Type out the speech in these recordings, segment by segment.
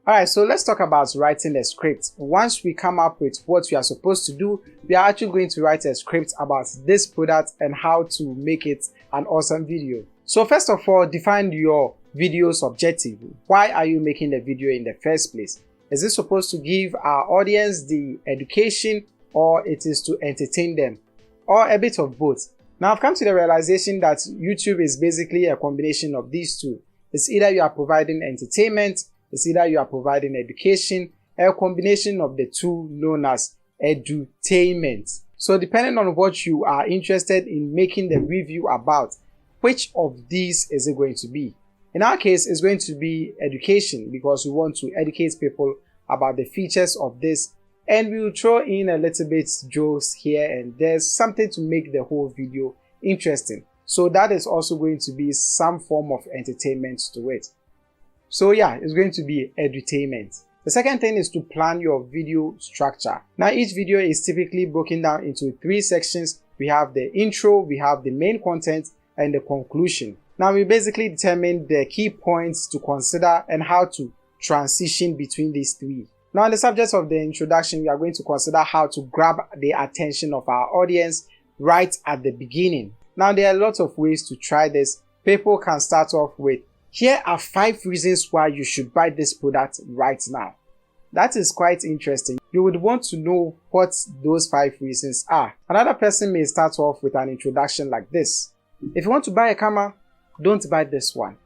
Alright, so let's talk about writing a script. Once we come up with what we are supposed to do, we are actually going to write a script about this product and how to make it an awesome video. So first of all, define your video's objective. Why are you making the video in the first place? Is it supposed to give our audience the education, or it is to entertain them, or a bit of both? Now I've come to the realization that YouTube is basically a combination of these two. It's either you are providing entertainment, it's either you are providing education, a combination of the two known as edutainment. So depending on what you are interested in making the review about, which of these is it going to be? In our case, it's going to be education, because we want to educate people about the features of this, and we will throw in a little bit jokes here and there's something to make the whole video interesting. So that is also going to be some form of entertainment to it. So yeah, it's going to be edutainment. The second thing is to plan your video structure. Now each video is typically broken down into 3 sections. We have the intro, we have the main content, and the conclusion. Now we basically determine the key points to consider and how to transition between these 3. Now on the subject of the introduction, we are going to consider how to grab the attention of our audience right at the beginning. Now there are lots of ways to try this. People can start off with, here are 5 reasons why you should buy this product right now. That is quite interesting. You would want to know what those 5 reasons are. Another person may start off with an introduction like this. If you want to buy a camera, don't buy this one.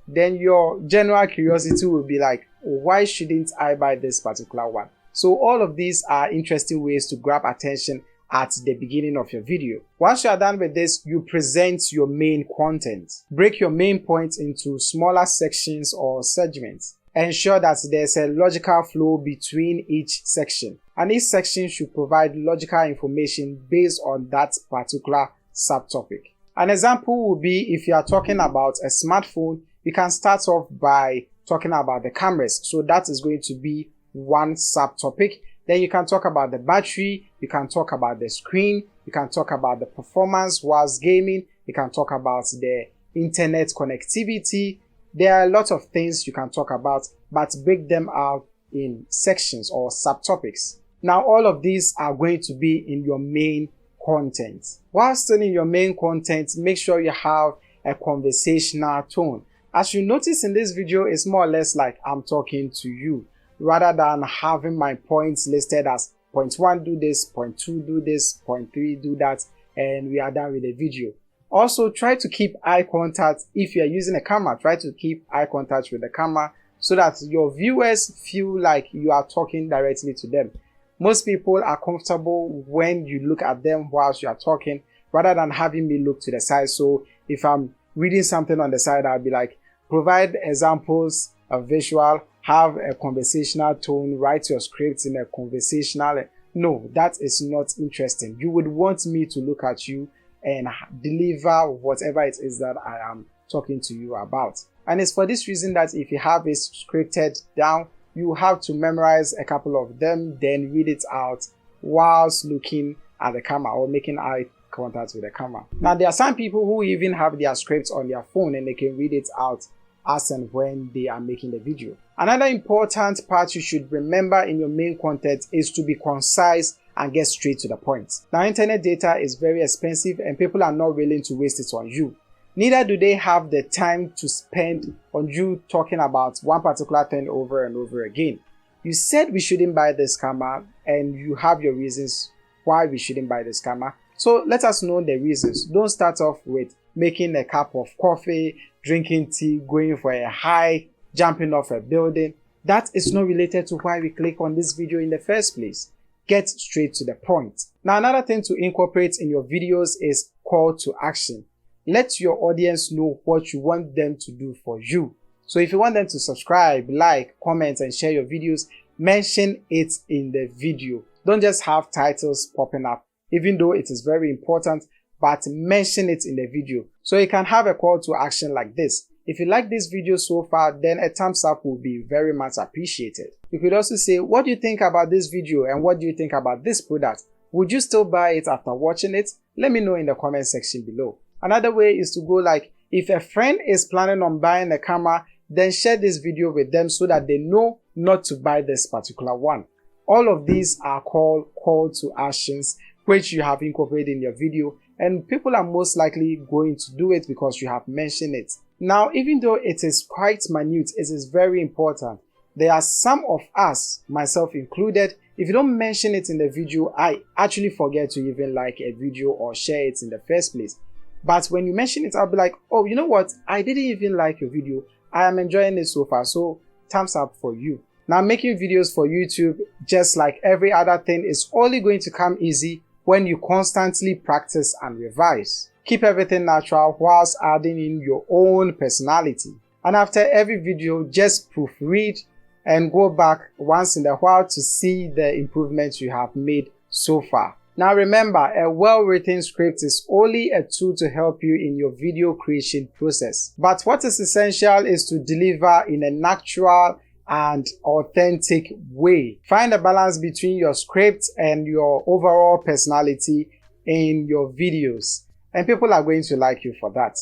Then your general curiosity will be like, why shouldn't I buy this particular one? So all of these are interesting ways to grab attention at the beginning of your video. Once you are done with this, you present your main content. Break your main points into smaller sections or segments. Ensure that there's a logical flow between each section, and each section should provide logical information based on that particular subtopic. An example would be if you are talking about a smartphone, you can start off by talking about the cameras. So that is going to be one subtopic. Then you can talk about the battery, you can talk about the screen, you can talk about the performance whilst gaming, you can talk about the internet connectivity. There are a lot of things you can talk about, but break them out in sections or subtopics. Now all of these are going to be in your main content. While still in your main content, make sure you have a conversational tone. As you notice in this video, it's more or less like I'm talking to you, rather than having my points listed as point 1 do this, point 2 do this, point 3 do that, and we are done with the video. Also, try to keep eye contact. If you are using a camera, try to keep eye contact with the camera so that your viewers feel like you are talking directly to them. Most people are comfortable when you look at them whilst you are talking, rather than having me look to the side. So if I'm reading something on the side, I'll be like, provide examples, a visual, have a conversational tone, write your scripts in a conversational. No, that is not interesting. You would want me to look at you and deliver whatever it is that I am talking to you about. And it's for this reason that if you have it scripted down, you have to memorize a couple of them, then read it out whilst looking at the camera or making eye contact with the camera. Now there are some people who even have their scripts on their phone and they can read it out as and when they are making the video. Another important part you should remember in your main content is to be concise and get straight to the point. Now internet data is very expensive and people are not willing to waste it on you. Neither do they have the time to spend on you talking about one particular thing over and over again. You said we shouldn't buy this camera and you have your reasons why we shouldn't buy this camera. So let us know the reasons. Don't start off with making a cup of coffee, drinking tea, going for a hike, jumping off a building. That is not related to why we click on this video in the first place. Get straight to the point. Now another thing to incorporate in your videos is call to action. Let your audience know what you want them to do for you. So if you want them to subscribe, like, comment, and share your videos, mention it in the video. Don't just have titles popping up, even though it is very important, but mention it in the video. So you can have a call to action like this. If you like this video so far, then a thumbs up will be very much appreciated. You could also say, what do you think about this video and what do you think about this product? Would you still buy it after watching it? Let me know in the comment section below. Another way is to go like, if a friend is planning on buying a camera, then share this video with them so that they know not to buy this particular one. All of these are called call to actions which you have incorporated in your video, and people are most likely going to do it because you have mentioned it. Now, even though it is quite minute, it is very important. There are some of us, myself included, if you don't mention it in the video, I actually forget to even like a video or share it in the first place. But when you mention it, I'll be like, oh, you know what? I didn't even like your video. I am enjoying it so far, so thumbs up for you. Now, making videos for YouTube, just like every other thing, is only going to come easy when you constantly practice and revise. Keep everything natural whilst adding in your own personality. And after every video, just proofread and go back once in a while to see the improvements you have made so far. Now remember, a well-written script is only a tool to help you in your video creation process. But what is essential is to deliver in a natural and authentic way. Find a balance between your script and your overall personality in your videos, and people are going to like you for that.